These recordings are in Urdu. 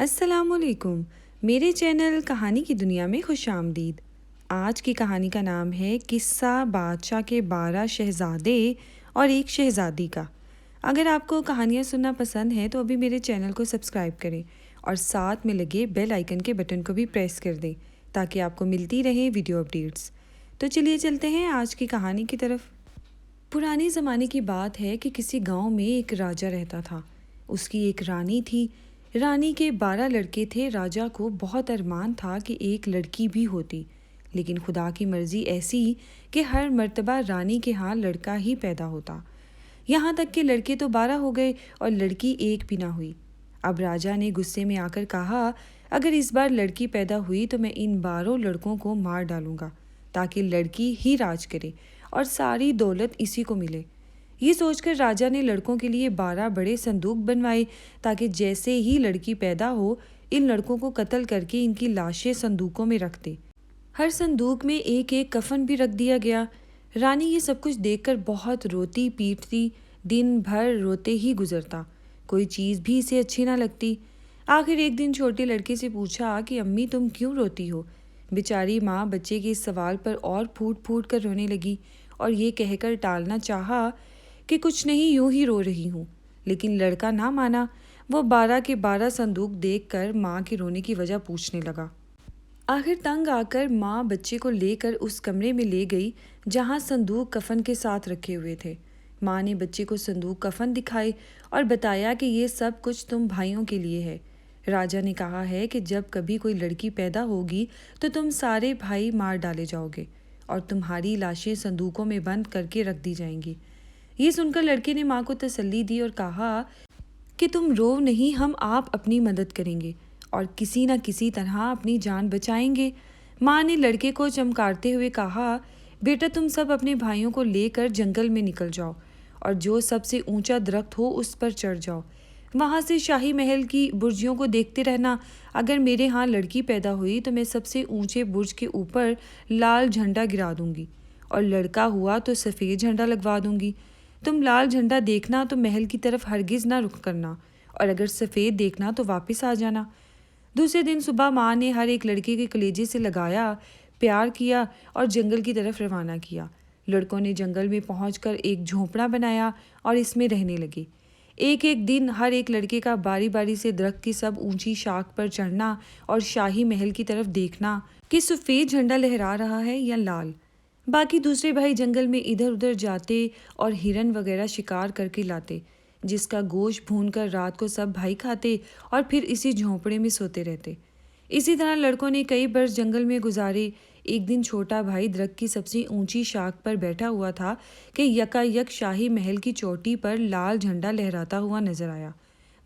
السلام علیکم، میرے چینل کہانی کی دنیا میں خوش آمدید۔ آج کی کہانی کا نام ہے قصہ بادشاہ کے 12 شہزادے اور ایک شہزادی کا۔ اگر آپ کو کہانیاں سننا پسند ہے تو ابھی میرے چینل کو سبسکرائب کریں اور ساتھ میں لگے بیل آئیکن کے بٹن کو بھی پریس کر دیں تاکہ آپ کو ملتی رہے ویڈیو اپڈیٹس۔ تو چلیے چلتے ہیں آج کی کہانی کی طرف۔ پرانے زمانے کی بات ہے کہ کسی گاؤں میں ایک راجہ رہتا تھا۔ اس کی ایک رانی تھی۔ رانی کے 12 لڑکے تھے۔ راجہ کو بہت ارمان تھا کہ ایک لڑکی بھی ہوتی، لیکن خدا کی مرضی ایسی کہ ہر مرتبہ رانی کے ہاں لڑکا ہی پیدا ہوتا، یہاں تک کہ لڑکے تو 12 ہو گئے اور لڑکی ایک بھی نہ ہوئی۔ اب راجہ نے غصے میں آ کر کہا، اگر اس بار لڑکی پیدا ہوئی تو میں ان 12 لڑکوں کو مار ڈالوں گا تاکہ لڑکی ہی راج کرے اور ساری دولت اسی کو ملے۔ یہ سوچ کر راجہ نے لڑکوں کے لیے 12 بڑے صندوق بنوائے تاکہ جیسے ہی لڑکی پیدا ہو ان لڑکوں کو قتل کر کے ان کی لاشیں صندوقوں میں رکھ دے۔ ہر صندوق میں ایک ایک کفن بھی رکھ دیا گیا۔ رانی یہ سب کچھ دیکھ کر بہت روتی پیٹتی، دن بھر روتے ہی گزرتا، کوئی چیز بھی اسے اچھی نہ لگتی۔ آخر ایک دن چھوٹے لڑکے سے پوچھا کہ امی تم کیوں روتی ہو؟ بیچاری ماں بچے کے اس سوال پر اور پھوٹ پھوٹ کر رونے لگی اور یہ کہہ کر ٹالنا چاہا کہ کچھ نہیں، یوں ہی رو رہی ہوں، لیکن لڑکا نہ مانا۔ وہ 12 کے 12 صندوق دیکھ کر ماں کے رونے کی وجہ پوچھنے لگا۔ آخر تنگ آ کر ماں بچے کو لے کر اس کمرے میں لے گئی جہاں صندوق کفن کے ساتھ رکھے ہوئے تھے۔ ماں نے بچے کو صندوق کفن دکھائے اور بتایا کہ یہ سب کچھ تم بھائیوں کے لیے ہے۔ راجہ نے کہا ہے کہ جب کبھی کوئی لڑکی پیدا ہوگی تو تم سارے بھائی مار ڈالے جاؤ گے اور تمہاری لاشیں صندوقوں میں بند کر کے رکھ دی جائیں گی۔ یہ سن کر لڑکے نے ماں کو تسلی دی اور کہا کہ تم رو نہیں، ہم آپ اپنی مدد کریں گے اور کسی نہ کسی طرح اپنی جان بچائیں گے۔ ماں نے لڑکے کو چمکارتے ہوئے کہا، بیٹا تم سب اپنے بھائیوں کو لے کر جنگل میں نکل جاؤ اور جو سب سے اونچا درخت ہو اس پر چڑھ جاؤ۔ وہاں سے شاہی محل کی برجیوں کو دیکھتے رہنا۔ اگر میرے ہاں لڑکی پیدا ہوئی تو میں سب سے اونچے برج کے اوپر لال جھنڈا گرا دوں گی اور لڑکا ہوا تو سفید جھنڈا لگوا دوں گی۔ تم لال جھنڈا دیکھنا تو محل کی طرف ہرگز نہ رخ کرنا اور اگر سفید دیکھنا تو واپس آ جانا۔ دوسرے دن صبح ماں نے ہر ایک لڑکے کے کلیجے سے لگایا، پیار کیا اور جنگل کی طرف روانہ کیا۔ لڑکوں نے جنگل میں پہنچ کر ایک جھونپڑا بنایا اور اس میں رہنے لگے۔ ایک ایک دن ہر ایک لڑکے کا باری باری سے درخت کی سب اونچی شاخ پر چڑھنا اور شاہی محل کی طرف دیکھنا کہ سفید جھنڈا لہرا رہا ہے یا لال۔ باقی دوسرے بھائی جنگل میں ادھر ادھر جاتے اور ہرن وغیرہ شکار کر کے لاتے، جس کا گوشت بھون کر رات کو سب بھائی کھاتے اور پھر اسی جھونپڑے میں سوتے رہتے۔ اسی طرح لڑکوں نے کئی برس جنگل میں گزارے۔ ایک دن چھوٹا بھائی درخت کی سب سے اونچی شاخ پر بیٹھا ہوا تھا کہ یکا یک شاہی محل کی چوٹی پر لال جھنڈا لہراتا ہوا نظر آیا۔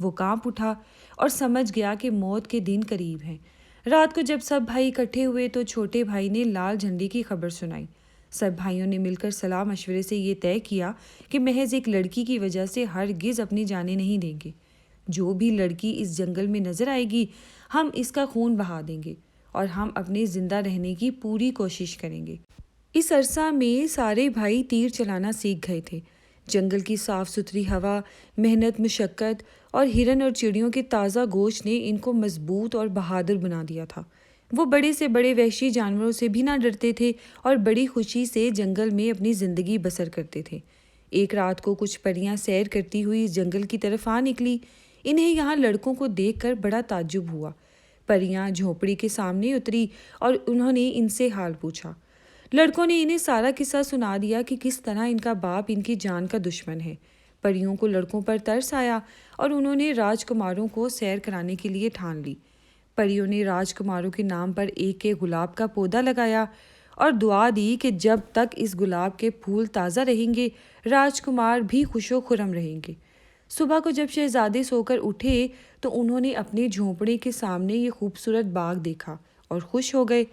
وہ کانپ اٹھا اور سمجھ گیا کہ موت کے دن قریب ہیں۔ رات کو جب سب بھائی اکٹھے ہوئے تو چھوٹے بھائی نے لال جھنڈے کی خبر سنائی۔ سب بھائیوں نے مل کر صلاح مشورے سے یہ طے کیا کہ محض ایک لڑکی کی وجہ سے ہرگز اپنی جانیں نہیں دیں گے۔ جو بھی لڑکی اس جنگل میں نظر آئے گی ہم اس کا خون بہا دیں گے اور ہم اپنے زندہ رہنے کی پوری کوشش کریں گے۔ اس عرصہ میں سارے بھائی تیر چلانا سیکھ گئے تھے۔ جنگل کی صاف ستھری ہوا، محنت مشقت اور ہرن اور چڑیوں کے تازہ گوشت نے ان کو مضبوط اور بہادر بنا دیا تھا۔ وہ بڑے سے بڑے وحشی جانوروں سے بھی نہ ڈرتے تھے اور بڑی خوشی سے جنگل میں اپنی زندگی بسر کرتے تھے۔ ایک رات کو کچھ پریاں سیر کرتی ہوئی اس جنگل کی طرف آ نکلی۔ انہیں یہاں لڑکوں کو دیکھ کر بڑا تعجب ہوا۔ پریاں جھونپڑی کے سامنے اتری اور انہوں نے ان سے حال پوچھا۔ لڑکوں نے انہیں سارا قصہ سنا دیا کہ کس طرح ان کا باپ ان کی جان کا دشمن ہے۔ پریوں کو لڑکوں پر ترس آیا اور انہوں نے راجکماروں کو سیر کرانے کے لیے ٹھان لی۔ پریوں نے راجکماروں کے نام پر ایک گلاب کا پودا لگایا اور دعا دی کہ جب تک اس گلاب کے پھول تازہ رہیں گے راجکمار بھی خوش و خرم رہیں گے۔ صبح کو جب شہزادے سو کر اٹھے تو انہوں نے اپنے جھونپڑے کے سامنے یہ خوبصورت باغ دیکھا اور خوش ہو گئے۔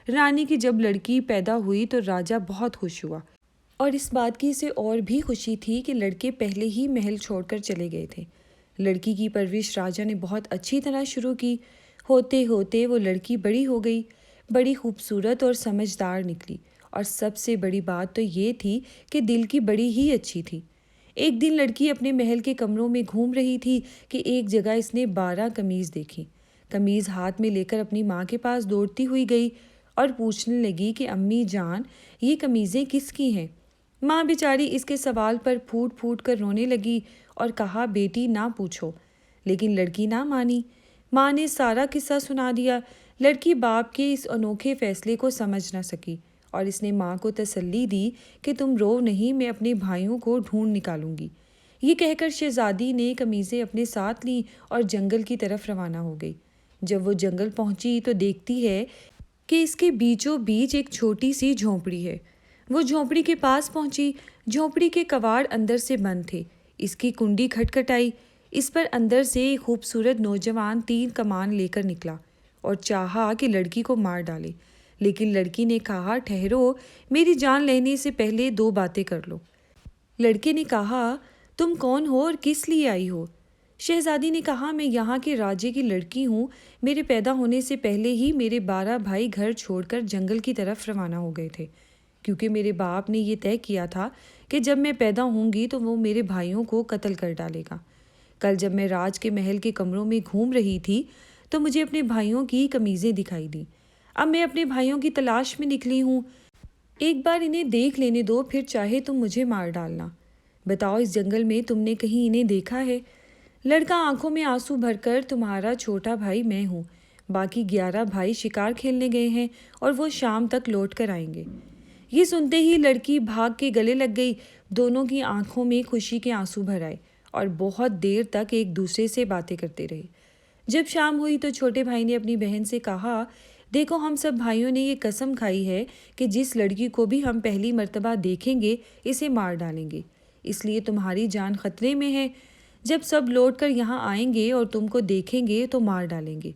رانی کی جب لڑکی پیدا ہوئی تو راجہ بہت خوش ہوا اور اس بات کی اسے اور بھی خوشی تھی کہ لڑکے پہلے ہی محل چھوڑ کر چلے گئے تھے۔ لڑکی کی پرورش راجہ نے بہت اچھی طرح شروع کی۔ ہوتے ہوتے وہ لڑکی بڑی ہو گئی، بڑی خوبصورت اور سمجھدار نکلی اور سب سے بڑی بات تو یہ تھی کہ دل کی بڑی ہی اچھی تھی۔ ایک دن لڑکی اپنے محل کے کمروں میں گھوم رہی تھی کہ ایک جگہ اس نے 12 قمیض دیکھی۔ قمیض ہاتھ میں لے کر اپنی ماں کے پاس دوڑتی ہوئی گئی اور پوچھنے لگی کہ امی جان یہ قمیضیں کس کی ہیں؟ ماں بیچاری اس کے سوال پر پھوٹ پھوٹ کر رونے لگی اور کہا بیٹی نہ پوچھو، لیکن لڑکی نہ مانی۔ ماں نے سارا قصہ سنا دیا۔ لڑکی باپ کے اس انوکھے فیصلے کو سمجھ نہ سکی اور اس نے ماں کو تسلی دی کہ تم رو نہیں، میں اپنے بھائیوں کو ڈھونڈ نکالوں گی۔ یہ کہہ کر شہزادی نے قمیضیں اپنے ساتھ لیں اور جنگل کی طرف روانہ ہو گئی۔ جب وہ جنگل پہنچی تو دیکھتی ہے کہ اس کے بیچوں بیچ ایک چھوٹی سی جھونپڑی ہے۔ وہ جھونپڑی کے پاس پہنچی۔ جھونپڑی کے کواڑ اندر سے بند تھے۔ اس کی کنڈی کھٹکھٹائی۔ اس پر اندر سے ایک خوبصورت نوجوان 3 کمان لے کر نکلا اور چاہا کہ لڑکی کو مار ڈالے، لیکن لڑکی نے کہا ٹھہرو، میری جان لینے سے پہلے 2 باتیں کر لو۔ لڑکے نے کہا تم کون ہو اور کس لیے آئی ہو؟ شہزادی نے کہا میں یہاں کے راجے کی لڑکی ہوں۔ میرے پیدا ہونے سے پہلے ہی میرے 12 بھائی گھر چھوڑ کر جنگل کی طرف روانہ ہو گئے تھے، کیونکہ میرے باپ نے یہ طے کیا تھا کہ جب میں پیدا ہوں گی تو وہ میرے بھائیوں کو قتل کر ڈالے گا۔ کل جب میں راج کے محل کے کمروں میں گھوم رہی تھی تو مجھے اپنے بھائیوں کی قمیضیں دکھائی دیں۔ اب میں اپنے بھائیوں کی تلاش میں نکلی ہوں۔ ایک بار انہیں دیکھ لینے دو، پھر چاہے تم مجھے مار ڈالنا۔ بتاؤ اس جنگل میں تم نے کہیں انہیں دیکھا ہے؟ لڑکا آنکھوں میں آنسو بھر کر تمہارا چھوٹا بھائی میں ہوں، باقی 11 بھائی شکار کھیلنے گئے ہیں اور وہ شام تک لوٹ کر آئیں گے۔ یہ سنتے ہی لڑکی بھاگ کے گلے لگ گئی۔ دونوں کی آنکھوں میں خوشی کے آنسو بھر آئے اور بہت دیر تک ایک دوسرے سے باتیں کرتے رہے۔ جب شام ہوئی تو چھوٹے بھائی نے اپنی بہن سے کہا دیکھو ہم سب بھائیوں نے یہ قسم کھائی ہے کہ جس لڑکی کو بھی ہم پہلی مرتبہ دیکھیں گے اسے مار ڈالیں گے، اس لیے تمہاری جان خطرے میں ہے۔ جب سب لوٹ کر یہاں آئیں گے اور تم کو دیکھیں گے تو مار ڈالیں گے۔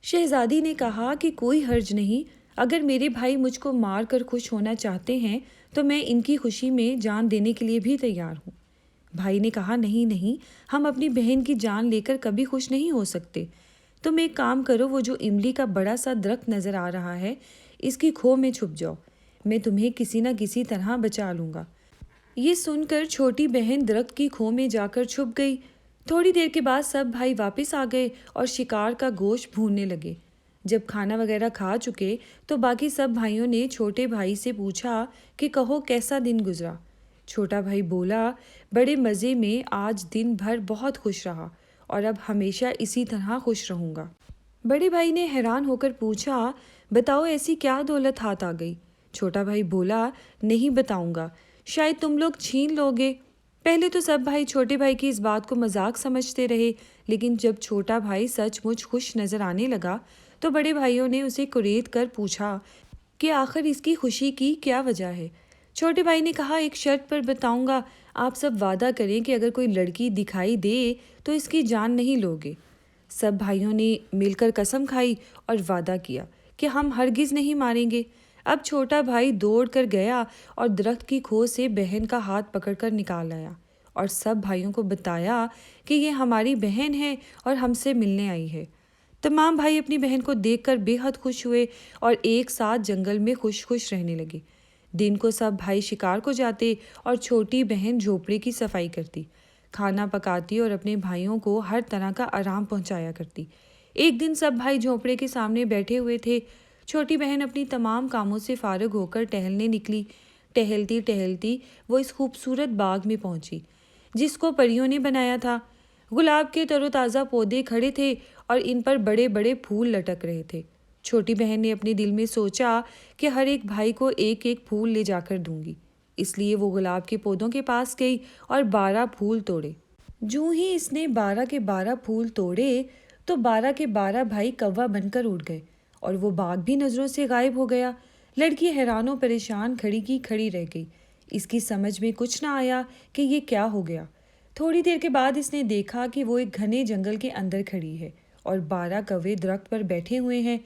شہزادی نے کہا کہ کوئی حرج نہیں، اگر میرے بھائی مجھ کو مار کر خوش ہونا چاہتے ہیں تو میں ان کی خوشی میں جان دینے کے لیے بھی تیار ہوں۔ بھائی نے کہا نہیں، ہم اپنی بہن کی جان لے کر کبھی خوش نہیں ہو سکتے۔ تم ایک کام کرو، وہ جو املی کا بڑا سا درخت نظر آ رہا ہے اس کی کھو میں چھپ جاؤ، میں تمہیں کسی نہ کسی طرح بچا لوں گا۔ یہ سن کر چھوٹی بہن درخت کی کھو میں جا کر چھپ گئی۔ تھوڑی دیر کے بعد سب بھائی واپس آ گئے اور شکار کا گوشت بھوننے لگے۔ جب کھانا وغیرہ کھا چکے تو باقی سب بھائیوں نے چھوٹے بھائی سے پوچھا کہ کہو کیسا دن گزرا؟ چھوٹا بھائی بولا بڑے مزے میں، آج دن بھر بہت خوش رہا اور اب ہمیشہ اسی طرح خوش رہوں گا۔ بڑے بھائی نے حیران ہو کر پوچھا بتاؤ ایسی کیا دولت ہاتھ آ گئی؟ چھوٹا بھائی بولا نہیں بتاؤں گا، شاید تم لوگ چھین لوگے۔ پہلے تو سب بھائی چھوٹے بھائی کی اس بات کو مذاق سمجھتے رہے، لیکن جب چھوٹا بھائی سچ مچ خوش نظر آنے لگا تو بڑے بھائیوں نے اسے کرید کر پوچھا کہ آخر اس کی خوشی کی کیا وجہ ہے؟ چھوٹے بھائی نے کہا ایک شرط پر بتاؤں گا، آپ سب وعدہ کریں کہ اگر کوئی لڑکی دکھائی دے تو اس کی جان نہیں لوگے۔ سب بھائیوں نے مل کر قسم کھائی اور وعدہ کیا کہ ہم ہرگز نہیں ماریں گے۔ اب چھوٹا بھائی دوڑ کر گیا اور درخت کی کھو سے بہن کا ہاتھ پکڑ کر نکال لایا اور سب بھائیوں کو بتایا کہ یہ ہماری بہن ہے اور ہم سے ملنے آئی ہے۔ تمام بھائی اپنی بہن کو دیکھ کر بے حد خوش ہوئے اور ایک ساتھ جنگل میں خوش رہنے لگے۔ دن کو سب بھائی شکار کو جاتے اور چھوٹی بہن جھونپڑی کی صفائی کرتی، کھانا پکاتی اور اپنے بھائیوں کو ہر طرح کا آرام پہنچایا کرتی۔ ایک دن سب بھائی جھونپڑے کے سامنے بیٹھے ہوئے تھے۔ چھوٹی بہن اپنی تمام کاموں سے فارغ ہو کر ٹہلنے نکلی۔ ٹہلتی ٹہلتی وہ اس خوبصورت باغ میں پہنچی جس کو پریوں نے بنایا تھا۔ گلاب کے تر و تازہ پودے کھڑے تھے اور ان پر بڑے بڑے پھول لٹک رہے تھے۔ چھوٹی بہن نے اپنے دل میں سوچا کہ ہر ایک بھائی کو ایک ایک پھول لے جا کر دوں گی، اس لیے وہ گلاب کے پودوں کے پاس گئی اور 12 پھول توڑے۔ جوں ہی اس نے 12 کے 12 پھول توڑے تو 12 کے 12 بھائی کوا بن کر اڑ گئے اور وہ باغ بھی نظروں سے غائب ہو گیا۔ لڑکی حیران و پریشان کھڑی کی کھڑی رہ گئی۔ اس کی سمجھ میں کچھ نہ آیا کہ یہ کیا ہو گیا۔ تھوڑی دیر کے بعد اس نے دیکھا کہ وہ ایک گھنے جنگل کے اندر کھڑی ہے اور 12 کوے درخت پر بیٹھے ہوئے ہیں۔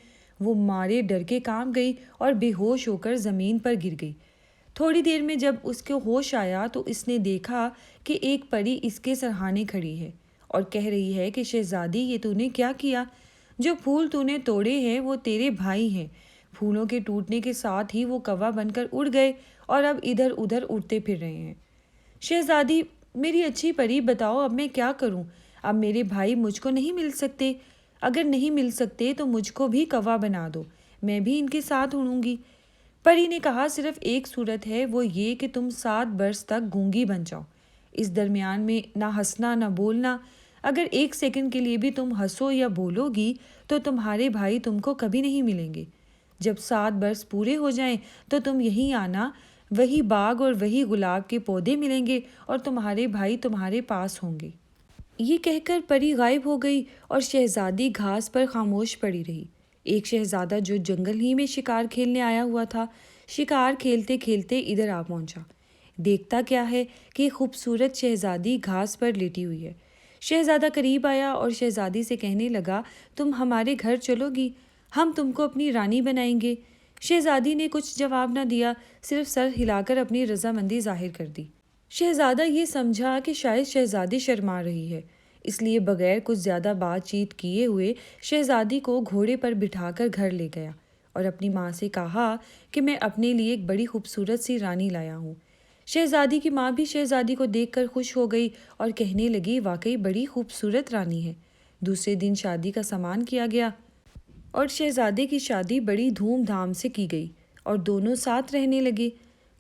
وہ مارے ڈر کے کانپ گئی اور بے ہوش ہو کر زمین پر گر گئی۔ تھوڑی دیر میں جب اس کو ہوش آیا تو اس نے دیکھا کہ ایک پری اس کے سرہانے کھڑی ہے اور کہہ رہی ہے کہ شہزادی یہ تو نے کیا کیا؟ جو پھول تو نے توڑے ہیں وہ تیرے بھائی ہیں۔ پھولوں کے ٹوٹنے کے ساتھ ہی وہ کوا بن کر اڑ گئے اور اب ادھر ادھر اڑتے پھر رہے ہیں۔ شہزادی میری اچھی پری بتاؤ اب میں کیا کروں؟ اب میرے بھائی مجھ کو نہیں مل سکتے۔ اگر نہیں مل سکتے تو مجھ کو بھی کوا بنا دو، میں بھی ان کے ساتھ اڑوں گی۔ پری نے کہا صرف ایک صورت ہے، وہ یہ کہ تم 7 برس تک گونگی بن جاؤ۔ اس درمیان میں نہ ہنسنا نہ بولنا۔ اگر 1 سیکنڈ کے لیے بھی تم ہنسو یا بولو گی تو تمہارے بھائی تم کو کبھی نہیں ملیں گے۔ جب 7 برس پورے ہو جائیں تو تم یہیں آنا، وہی باغ اور وہی گلاب کے پودے ملیں گے اور تمہارے بھائی تمہارے پاس ہوں گے۔ یہ کہہ کر پری غائب ہو گئی اور شہزادی گھاس پر خاموش پڑی رہی۔ ایک شہزادہ جو جنگل ہی میں شکار کھیلنے آیا ہوا تھا، شکار کھیلتے کھیلتے ادھر آ پہنچا۔ دیکھتا کیا ہے کہ خوبصورت شہزادی گھاس پر لیٹی ہوئی ہے۔ شہزادہ قریب آیا اور شہزادی سے کہنے لگا، تم ہمارے گھر چلو گی، ہم تم کو اپنی رانی بنائیں گے۔ شہزادی نے کچھ جواب نہ دیا، صرف سر ہلا کر اپنی رضامندی ظاہر کر دی۔ شہزادہ یہ سمجھا کہ شاید شہزادی شرما رہی ہے، اس لیے بغیر کچھ زیادہ بات چیت کیے ہوئے شہزادی کو گھوڑے پر بٹھا کر گھر لے گیا اور اپنی ماں سے کہا کہ میں اپنے لیے ایک بڑی خوبصورت سی رانی لایا ہوں۔ شہزادی کی ماں بھی شہزادی کو دیکھ کر خوش ہو گئی اور کہنے لگی، واقعی بڑی خوبصورت رانی ہے۔ دوسرے دن شادی کا سامان کیا گیا اور شہزادے کی شادی بڑی دھوم دھام سے کی گئی اور دونوں ساتھ رہنے لگے۔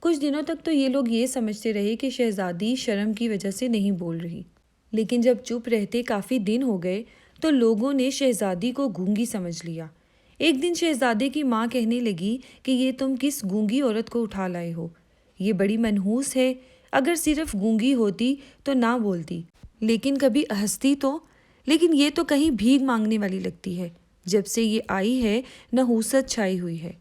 کچھ دنوں تک تو یہ لوگ یہ سمجھتے رہے کہ شہزادی شرم کی وجہ سے نہیں بول رہی، لیکن جب چپ رہتے کافی دن ہو گئے تو لوگوں نے شہزادی کو گونگی سمجھ لیا۔ ایک دن شہزادے کی ماں کہنے لگی کہ یہ تم کس گونگی عورت کو اٹھا لائے ہو؟ یہ بڑی منحوس ہے، اگر صرف گونگی ہوتی تو نہ بولتی، لیکن کبھی ہنستی تو۔ لیکن یہ تو کہیں بھیک مانگنے والی لگتی ہے، جب سے یہ آئی ہے نحوست چھائی ہوئی ہے۔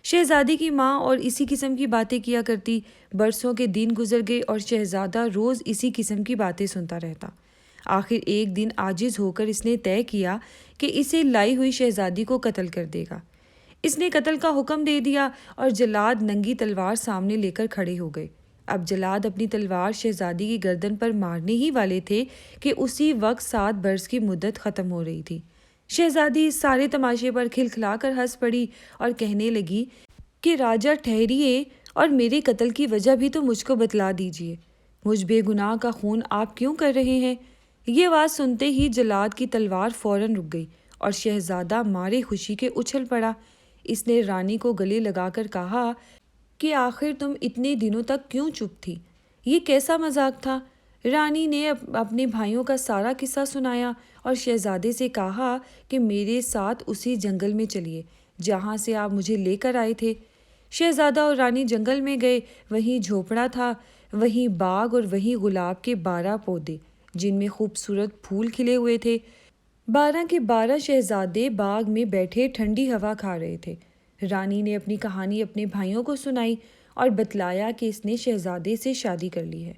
شہزادی کی ماں اور اسی قسم کی باتیں کیا کرتی۔ برسوں کے دن گزر گئے اور شہزادہ روز اسی قسم کی باتیں سنتا رہتا۔ آخر ایک دن عاجز ہو کر اس نے طے کیا کہ اسے لائی ہوئی شہزادی کو قتل کر دے گا۔ اس نے قتل کا حکم دے دیا اور جلاد ننگی تلوار سامنے لے کر کھڑے ہو گئے۔ اب جلاد اپنی تلوار شہزادی کی گردن پر مارنے ہی والے تھے کہ اسی وقت 7 برس کی مدت ختم ہو رہی تھی۔ شہزادی اس سارے تماشے پر کھلکھلا کر ہنس پڑی اور کہنے لگی کہ راجہ ٹھہریے اور میرے قتل کی وجہ بھی تو مجھ کو بتلا دیجیے۔ مجھ بے گناہ کا خون آپ کیوں کر رہے ہیں؟ یہ آواز سنتے ہی جلاد کی تلوار فوراً رک گئی اور شہزادہ مارے خوشی کے اچھل پڑا۔ اس نے رانی کو گلے لگا کر کہا کہ آخر تم اتنے دنوں تک کیوں چپ تھی؟ یہ کیسا مذاق تھا؟ رانی نے اپنے بھائیوں کا سارا قصہ سنایا اور شہزادے سے کہا کہ میرے ساتھ اسی جنگل میں چلیے جہاں سے آپ مجھے لے کر آئے تھے۔ شہزادہ اور رانی جنگل میں گئے۔ وہیں جھونپڑا تھا، وہیں باغ اور وہیں گلاب کے 12 پودے جن میں خوبصورت پھول کھلے ہوئے تھے۔ 12 کے 12 شہزادے باغ میں بیٹھے ٹھنڈی ہوا کھا رہے تھے۔ رانی نے اپنی کہانی اپنے بھائیوں کو سنائی اور بتلایا کہ اس نے شہزادے سے شادی کر لی ہے۔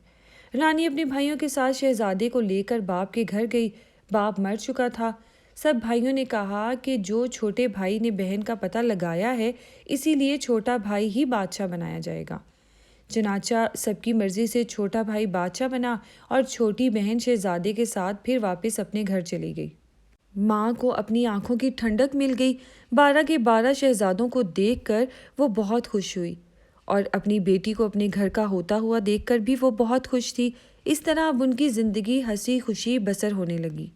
رانی اپنے بھائیوں کے ساتھ شہزادے کو لے کر باپ کے گھر گئی۔ باپ مر چکا تھا۔ سب بھائیوں نے کہا کہ جو چھوٹے بھائی نے بہن کا پتہ لگایا ہے، اسی لیے چھوٹا بھائی ہی بادشاہ بنایا جائے گا۔ چنانچہ سب کی مرضی سے چھوٹا بھائی بادشاہ بنا اور چھوٹی بہن شہزادے کے ساتھ پھر واپس اپنے گھر چلی گئی۔ ماں کو اپنی آنکھوں کی ٹھنڈک مل گئی۔ 12 کے 12 شہزادوں کو دیکھ کر وہ بہت خوش ہوئی اور اپنی بیٹی کو اپنے گھر کا ہوتا ہوا دیکھ کر بھی وہ بہت خوش تھی۔ اس طرح اب ان کی زندگی ہنسی خوشی بسر ہونے لگی۔